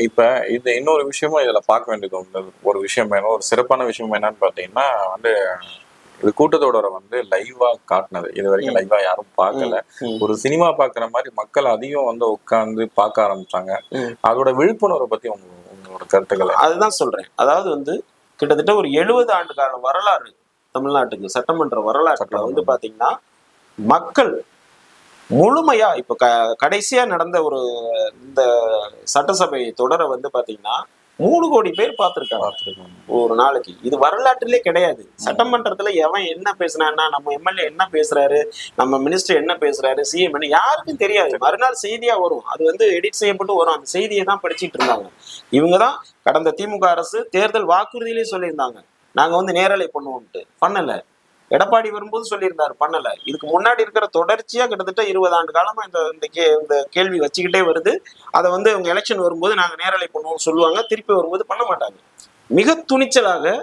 இப்ப இது இன்னொரு விஷயமும் இதுல பார்க்க வேண்டியது ஒன்று. ஒரு விஷயம் வேணும், ஒரு சிறப்பான விஷயம் என்னன்னு பாத்தீங்கன்னா வந்து இது கூட்டத்தொடரை வந்து லைவா காட்டினது. இது வரைக்கும் லைவா யாரும் பார்க்கல. ஒரு சினிமா பாக்குற மாதிரி மக்கள் அதிகம் வந்து உட்கார்ந்து பார்க்க ஆரம்பிச்சாங்க. அதோட விழிப்புணர்வை பத்தி உங்களோட கருத்துக்களை. அதுதான் சொல்றேன். அதாவது வந்து கிட்டத்தட்ட ஒரு 70 ஆண்டு கால வரலாறு தமிழ்நாட்டுக்கு சட்டமன்ற வரலாற்றுல வந்து பாத்தீங்கன்னா மக்கள் முழுமையா இப்ப கடைசியா நடந்த ஒரு இந்த சட்டசபை தொடரை வந்து பாத்தீங்கன்னா 3 கோடி பேர் பார்த்திருக்காங்க ஒரு நாளைக்கு. இது வரலாற்றிலே கிடையாது. சட்டமன்றத்துல எவன் என்ன பேசுனான்னா, நம்ம எம்எல்ஏ என்ன பேசுறாரு, நம்ம மினிஸ்டர் என்ன பேசுறாரு, சிஎம் என்ன, யாருக்கும் தெரியாது. மறுநாள் செய்தியா வரும், அது வந்து எடிட் செய்யப்பட்டு வரும். அந்த செய்தியை தான் படிச்சுட்டு இருந்தாங்க. இவங்கதான் கடந்த திமுக அரசு தேர்தல் வாக்குறுதியிலே சொல்லியிருந்தாங்க, நாங்க வந்து நேரலை பண்ணுவோம்ட்டு. பண்ணல. எடப்பாடி வரும்போது சொல்லியிருந்தாரு, பண்ணல. இதுக்கு முன்னாடி இருக்கிற தொடர்ச்சியா கிட்டத்தட்ட 20 ஆண்டு காலமா இந்த கேள்வி வச்சுக்கிட்டே வருது. அதை வந்து அவங்க எலெக்ஷன் வரும்போது நாங்க நேரலை பண்ணுவோம் சொல்லுவாங்க, திருப்பி வரும்போது பண்ண மாட்டாங்க. மிக துணிச்சலாக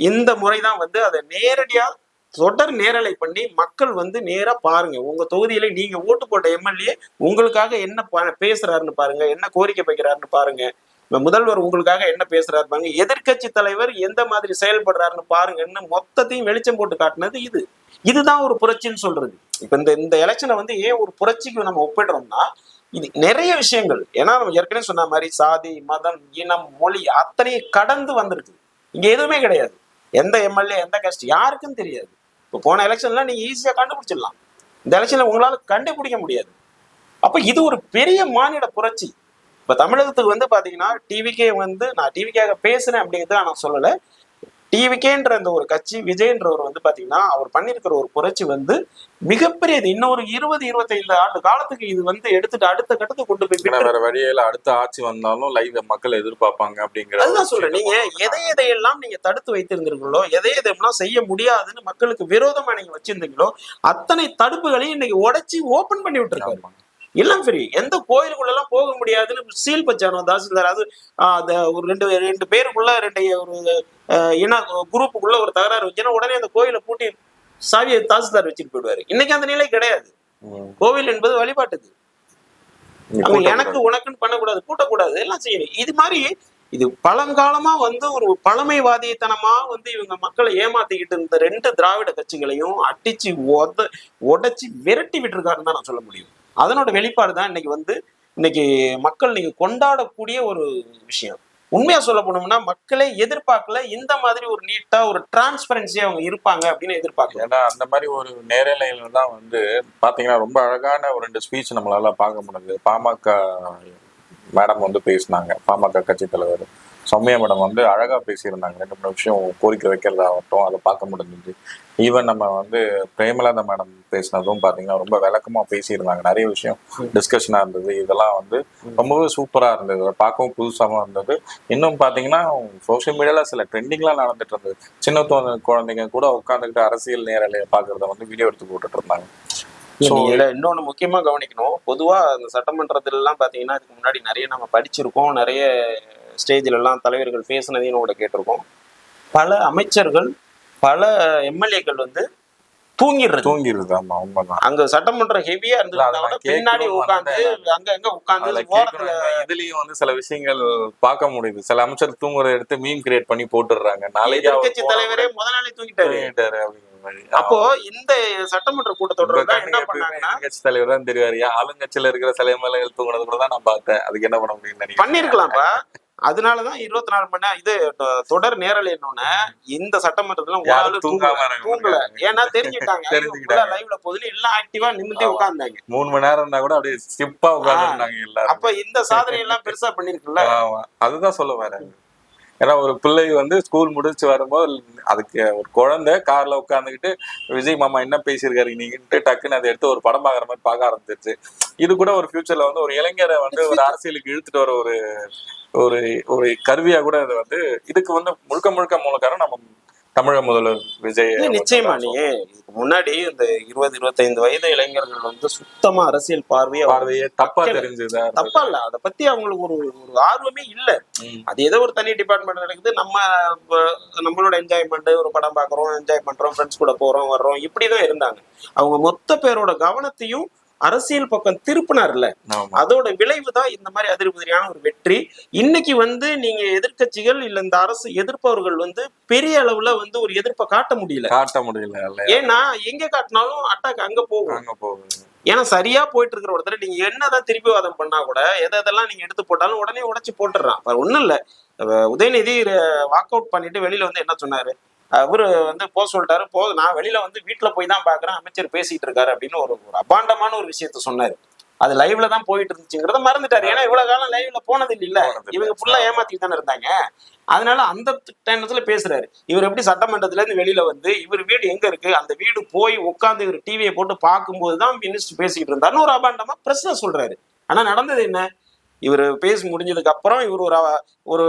இந்த முறைதான் வந்து அதை நேரடியா தொடர் நேரலை பண்ணி மக்கள் வந்து நேரா பாருங்க, உங்க தொகுதியில நீங்க ஓட்டு போட்ட எம்எல்ஏ உங்களுக்காக என்ன பேசுறாருன்னு பாருங்க, என்ன கோரிக்கை வைக்கிறாருன்னு பாருங்க, முதல்வர் உங்களுக்காக என்ன பேசுறாரு பாருங்க, எதிர்கட்சி தலைவர் எந்த மாதிரி செயல்படுறாருன்னு பாருங்கன்னு மொத்தத்தையும் வெளிச்சம் போட்டு காட்டினது இதுதான் ஒரு புரட்சின்னு சொல்றது. இப்ப இந்த எலெக்ஷனை வந்து ஏன் ஒரு புரட்சிக்கு நம்ம ஒப்பிடுறோம்னா, இது நிறைய விஷயங்கள், ஏன்னா நம்ம ஏற்கனவே சொன்ன மாதிரி சாதி, மதம், இனம், மொழி அத்தனையும் கடந்து வந்திருக்கு. இங்க எதுவுமே கிடையாது. எந்த எம்எல்ஏ எந்த கட்சி யாருக்கும் தெரியாது. இப்போ போன எலெக்ஷன்லாம் நீங்க ஈஸியா கண்டுபிடிச்சிடலாம், இந்த எலெக்ஷன்ல உங்களால கண்டுபிடிக்க முடியாது. அப்ப இது ஒரு பெரிய மாநில புரட்சி. இப்ப தமிழகத்துக்கு வந்து பாத்தீங்கன்னா டிவிகே வந்து, நான் டிவிக்காக பேசுறேன் அப்படிங்கிறது நான் சொல்லல, டிவிகேன்ற அந்த ஒரு கட்சி, விஜய்ன்றவர் வந்து பாத்தீங்கன்னா அவர் பண்ணிருக்கிற ஒரு புரட்சி வந்து மிகப்பெரியது. இன்னொரு 20-25 ஆண்டு காலத்துக்கு இது வந்து எடுத்துட்டு அடுத்த கட்டத்துக்கு கொண்டு போய் வேற வழியில அடுத்த ஆட்சி வந்தாலும் லைவ் மக்கள் எதிர்பார்ப்பாங்க அப்படிங்கிற. அதுதான் சொல்றேன். நீங்க எதையெல்லாம் நீங்க தடுத்து வைத்திருந்தீர்களோ, எதையெல்லாம் செய்ய முடியாதுன்னு மக்களுக்கு விரோதமா நீங்க வச்சிருந்தீங்களோ அத்தனை தடுப்புகளையும் இன்னைக்கு உடைச்சி ஓபன் பண்ணி விட்டுருக்காங்க. எல்லாம் ஃப்ரீ. எந்த கோயிலுக்குள்ள எல்லாம் போக முடியாதுன்னு சீல் பச்சானோ தாசில்தார். அது ஒரு ரெண்டு பேருக்குள்ள ஒரு இன குரூப்புக்குள்ள ஒரு தகராறு வச்சுன்னா உடனே அந்த கோயிலை பூட்டி சாவியை தாசில்தார் வச்சுட்டு போயிடுவாரு. இன்னைக்கு அந்த நிலை கிடையாது. கோவில் என்பது வழிபாட்டுக்கு. எனக்கு உனக்குன்னு பண்ணக்கூடாது, கூட்டக்கூடாது, எல்லாம் செய்யணும். இது மாதிரி இது பழங்காலமா வந்து ஒரு பழமைவாதித்தனமா வந்து இவங்க மக்களை ஏமாத்திக்கிட்டு இந்த 2 திராவிட கட்சிகளையும் அடிச்சு உடைச்சு விரட்டி விட்டுருக்காருன்னு தான் நான் சொல்ல முடியும். அதனோட வெளிப்பாடு தான் இன்னைக்கு மக்கள் நீங்க கொண்டாடக்கூடிய ஒரு விஷயம். உண்மையா சொல்ல போனோம்னா மக்களே எதிர்பார்க்கல இந்த மாதிரி ஒரு நீட்டா ஒரு டிரான்ஸ்பரன்சியா அவங்க இருப்பாங்க அப்படின்னு எதிர்பார்க்கல. ஏன்னா அந்த மாதிரி ஒரு நேரலையில தான் வந்து பாத்தீங்கன்னா ரொம்ப அழகான ஒரு 2 ஸ்பீச் நம்மளால பார்க்க முடியுது. பாமக மேடம் வந்து பேசினாங்க, பாமக கட்சி தலைவர் சௌமியா மேடம் வந்து அழகா பேசியிருந்தாங்க. 2-3 விஷயம் கோரிக்கை வைக்கிறதாகட்டும் அதை பார்க்க முடிஞ்சது. ஈவன் நம்ம வந்து பிரேமலதா மேடம் பேசினதும் பாத்தீங்கன்னா ரொம்ப விளக்கமா பேசியிருந்தாங்க. நிறைய விஷயம் டிஸ்கஷனா இருந்தது. இதெல்லாம் வந்து ரொம்பவே சூப்பரா இருந்தது, பார்க்கவும் புதுசாகவும் இருந்தது. இன்னும் பாத்தீங்கன்னா சோசியல் மீடியால சில ட்ரெண்டிங்லாம் நடந்துட்டு இருந்தது. சின்ன குழந்தைங்க கூட உட்காந்துக்கிட்டு அரசியல் நேரலையை பாக்குறத வந்து வீடியோ எடுத்து போட்டுட்டு இருந்தாங்க. இதுல இன்னொன்னு முக்கியமா கவனிக்கணும். பொதுவா அந்த சட்டமன்றத்துல எல்லாம் பாத்தீங்கன்னா இதுக்கு முன்னாடி நிறைய நம்ம படிச்சிருக்கோம், நிறைய ஸ்டேஜ்ல எல்லாம் தலைவர்கள் பேசினதையும் கூட கேட்டிருக்கோம். பல அமைச்சர்கள், பல எம்எல்ஏக்கள் வந்து தூங்கிடுறது. ஆமா, உண்மைதான். அங்க சட்டமன்றம் ஹெவியா இருந்தது, பின்னாடி உட்காந்து அங்க உட்காந்து இதுலயும் வந்து சில விஷயங்கள் பார்க்க முடியுது. சில அமைச்சர் தூங்குறத எடுத்து மீம் கிரியேட் பண்ணி போட்டுடுறாங்க. நாளைக்கு கட்சி தலைவரே முதலாளி தூங்கிட்டாரு அப்படின்னு. அப்போ இந்த சட்டமன்ற கூட்டத்தொடர் என்ன பண்ணாங்கன்னா, கட்சி தலைவர் தான் தெரியாரு. ஆளுங்கட்சியில இருக்கிற சில எம்எல்ஏ தூங்குறது கூட தான் நான் பார்த்தேன். அதுக்கு என்ன பண்ண முடியும்? பண்ணிருக்கலாம்ப்பா. அதனாலதான் 24 மணி நேரம் இது தொடர் நேரல் என்னொன்னு இந்த சட்டமன்றத்துல தூங்கல. ஏன்னா தெரிஞ்சுட்டாங்க லைவ்ல போதுன்னு எல்லாம் ஆக்டிவா நிமிர்ந்தே உட்கார்ந்தாங்க. 3 மணி நேரம் இருந்தா கூட அப்படியே ஸ்டிப்பா உட்கார்ந்துருந்தாங்க எல்லாரும். அப்ப இந்த சாதனை எல்லாம் பெருசா பண்ணிருக்குல்ல. அதுதான் சொல்ல வரேன். ஏன்னா ஒரு பிள்ளை வந்து ஸ்கூல் முடிச்சு வரும்போது அதுக்கு ஒரு குழந்தை கார்ல உட்காந்துக்கிட்டு விஜய் மாமா என்ன பேசியிருக்காரு நீங்கன்ட்டு டக்குன்னு அதை எடுத்து ஒரு படம் பார்க்குற மாதிரி பார்க்க ஆரம்பிச்சிருச்சு. இது கூட ஒரு ஃபியூச்சர்ல வந்து ஒரு இளைஞரை வந்து ஒரு அரசியலுக்கு இழுத்துட்டு வர ஒரு ஒரு ஒரு கருவியா கூட இது வந்து இதுக்கு வந்து முழுக்க மூலக்காரம் நம்ம தமிழக முதல்வர் விஜய். நிச்சயமா. நீங்க இதுக்கு முன்னாடி இந்த 20-25 வயது இளைஞர்கள் வந்து சுத்தமா அரசியல் பார்வையே தப்பா தெரிஞ்சது. தப்பா இல்ல, அதை பத்தி அவங்களுக்கு ஒரு ஆர்வமே இல்ல. அது ஏதோ ஒரு தனி டிபார்ட்மெண்ட் நடக்குது, நம்மளோட என்ஜாய்மெண்ட், ஒரு படம் பாக்குறோம், என்ஜாய் பண்றோம், ஃப்ரெண்ட்ஸ் கூட போறோம் வர்றோம், இப்படிதான் இருந்தாங்க. அவங்க மொத்த பேரோட கவனத்தையும் அரசியல் பக்கம் திருப்பினார்ல, ஆமா. அதோட விளைவு தான் இந்த மாதிரி அதிர்பதியான ஒரு வெற்றி. இன்னைக்கு வந்து நீங்க எதிர்க்கட்சிகள் இல்ல இந்த அரசு எதிர்ப்பவர்கள் வந்து பெரிய அளவுல வந்து ஒரு எதிர்ப்பை காட்ட முடியல. ஏன்னா எங்க காட்டினாலும் அட்டாக் அங்க போகும். ஏன்னா சரியா போயிட்டு இருக்கிற ஒருத்தர் நீங்க என்னதான் திருப்பி வாதம் பண்ணா கூட எதெல்லாம் நீங்க எடுத்து போட்டாலும் உடனே உடைச்சு போட்டுறான். ஒண்ணும் இல்ல, உதயநிதி வாக் அவுட் பண்ணிட்டு வெளியில வந்து என்ன சொன்னாரு, அவரு வந்து சொல்லிட்டாரு, நான் வெளியில வந்து வீட்டுல போய் தான் பாக்குறேன், அமைச்சர் பேசிட்டு இருக்காரு அப்படின்னு ஒரு அபாண்டமான ஒரு விஷயத்த சொன்னாரு. அது லைவ்ல தான் போயிட்டு இருந்துச்சுங்கிறத மறந்துட்டாரு. ஏன்னா இவ்வளவு காலம் லைவ்ல போனது இல்ல, இவங்க ஃபுல்லா ஏமாத்திட்டு தானே இருந்தாங்க. அதனால அந்த டைம்ல பேசுறாரு. இவர் எப்படி சட்டமன்றத்துல இருந்து வெளியில வந்து இவர் வீடு எங்க இருக்கு, அந்த வீடு போய் உட்கார்ந்து இவர் டிவியை போட்டு பார்க்கும்போதுதான் மினிஸ்டர் பேசிட்டு இருந்தாருன்னு ஒரு அபாண்டமா பிரஸ்ல சொல்றாரு. ஆனா நடந்தது என்ன, இவர் பேசி முடிஞ்சதுக்கு அப்புறம் இவர் ஒரு ஒரு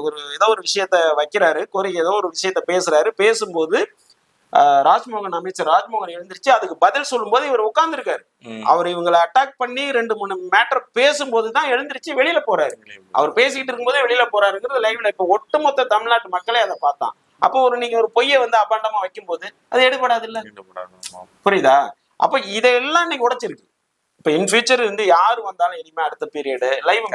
ஒரு ஏதோ ஒரு விஷயத்த வைக்கிறாரு, கோரிக்கை ஏதோ ஒரு விஷயத்த பேசுறாரு. பேசும்போது ராஜ்மோகன், அமைச்சர் ராஜ்மோகன் எழுந்திருச்சு அதுக்கு பதில் சொல்லும் போது இவர் உட்கார்ந்துருக்காரு. அவர் இவங்களை அட்டாக் பண்ணி 2-3 மேட்டர் பேசும்போதுதான் எழுந்திருச்சு வெளியில போறாரு. அவர் பேசிட்டு இருக்கும்போதே வெளியில போறாருங்கிறது லைவ்ல இப்ப ஒட்டுமொத்த தமிழ்நாட்டு மக்களே அதை பார்த்தான். அப்போ நீங்க ஒரு பொய்யை வந்து அபாண்டமா வைக்கும் போது அது எடுபடாது இல்ல, புரியுதா? அப்ப இதெல்லாம் இன்னைக்கு உடைச்சிருக்கு. இப்ப இன் ஃபியூச்சர் வந்து யாரு வந்தாலும் இனிமே அடுத்த பீரியட் லைவ்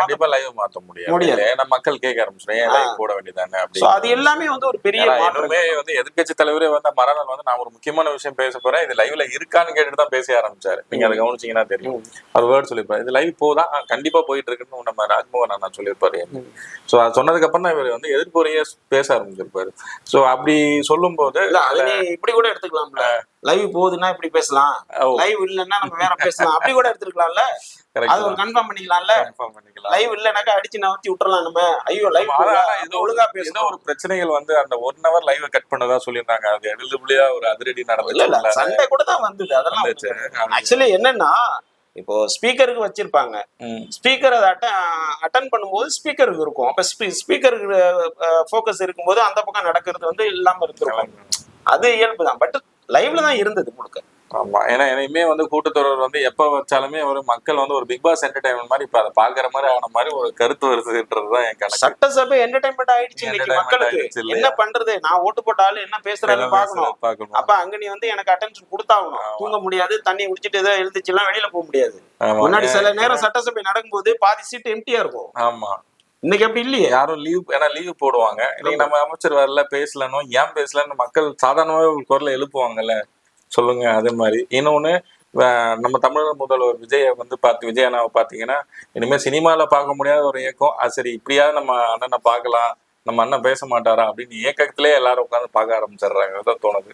மாத்த முடியாது. ஏன்னா மக்கள் கேட்க ஆரம்பிச்சிடும், லைவ் போட வேண்டியதானே. அது எல்லாமே வந்து ஒரு பெரிய மாற்றமே வந்து எதிர்கட்சி தலைவரே வந்து மறுநாள் வந்து நான் ஒரு முக்கியமான விஷயம் பேச போறேன், இது லைவ்ல இருக்கான்னு கேட்டுட்டு தான் பேச ஆரம்பிச்சாரு. நீங்க அதை கவனிச்சீங்கன்னா தெரியும். அவர் வேர்ட் சொல்லியிருப்பாரு, இது லைவ் போதான் கண்டிப்பா போயிட்டு இருக்குன்னு நம்ம ராஜ்மோகன் நான் சொல்லியிருப்பாரு. சோ அது சொன்னதுக்கு அப்புறம் தான் இவர் வந்து எதிர்ப்புறையே பேச ஆரம்பிச்சிருப்பாரு. சோ அப்படி சொல்லும் போது இப்படி கூட எடுத்துக்கலாம்ல, லைவ் போகுதுன்னா இப்படி பேசலாம், லைவ் இல்லைன்னா நம்ம வேற பேசலாம், அப்படி கூட எடுத்துக்கலாம்ல. அது ஒரு கன்ஃபார்ம் பண்ணிக்கலாம்ல. லைவ் இல்லைனாக்கா அடிச்சு நவத்தி விட்டுறலாம் நம்ம. ஐயோ லைவ் ஒழுங்கா பேசணும். ஒரு பிரச்சனைகள் வந்து அந்த 1 hour லைவ் கட் பண்ணதா சொல்லியிருந்தாங்க. அது எதிர்ப்புலையா ஒரு அதிரடி நடந்தது, சண்டை கூட தான் வந்தது. அதெல்லாம் ஆக்சுவலி என்னன்னா, இப்போ ஸ்பீக்கருக்கு வச்சிருப்பாங்க, ஸ்பீக்கர் அதை அட்டன் பண்ணும்போது ஸ்பீக்கருக்கு இருக்கும். அப்ப ஸ்பீக்கருக்கு போக்கஸ் இருக்கும்போது அந்த பக்கம் நடக்கிறது வந்து இல்லாம இருந்திருக்கும். அது இயல்பு தான். பட் லைவ்ல தான் இருந்தது முழுக்க. ஆமா, ஏன்னா இனிமே வந்து கூட்டத்தொடர் வந்து எப்ப வச்சாலுமே ஒரு மக்கள் வந்து ஒரு பிக் பாஸ் என்டர்டைன்மெண்ட் மாதிரி இப்ப அதை பாக்குற மாதிரி ஆன மாதிரி ஒரு கருத்து வருதுன்றதுதான் என் கணக்கு. சட்டசபை என்டர்டைன்மெண்ட் ஆயிடுச்சு இன்னைக்கு மக்களுக்கு. என்ன பண்றது, நான் ஓட்டு போட்டாலும் என்ன பேசுறாரு பாக்கணும். அப்ப அங்க நீ வந்து எனக்கு அட்டென்ஷன் கொடுத்தாகணும். தூங்க முடியாது, தண்ணி குடிச்சிட்டு ஏதோ எழுதிச்சு எல்லாம் வெளியில போக முடியாது. முன்னாடி சில நேரம் சட்டசபை நடக்கும்போது பாதி சீட் எம்டியா இருக்கும். ஆமா, இன்னைக்கு அப்படி இல்லையே. யாரும் லீவ், ஏன்னா லீவ் போடுவாங்க. இன்னைக்கு நம்ம அமைச்சர் வரல, பேசலன்னு ஏன் பேசலன்னு மக்கள் சாதாரணமாவே ஒரு குரலை எழுப்புவாங்கல்ல, சொல்லுங்க. அதே மாதிரி இன்னொன்னு, நம்ம தமிழக முதல்வர் விஜயை வந்து விஜய் அண்ணாவை பாத்தீங்கன்னா இனிமே சினிமால பார்க்க முடியாத ஒரு இயக்கம். அது சரி, இப்படியாவது நம்ம அண்ணனை பார்க்கலாம், நம்ம அண்ணன் பேச மாட்டாரா அப்படின்னு இயக்கத்திலே எல்லாரும் உட்காந்து பார்க்க ஆரம்பிச்சிடுறாங்க. தோணுது.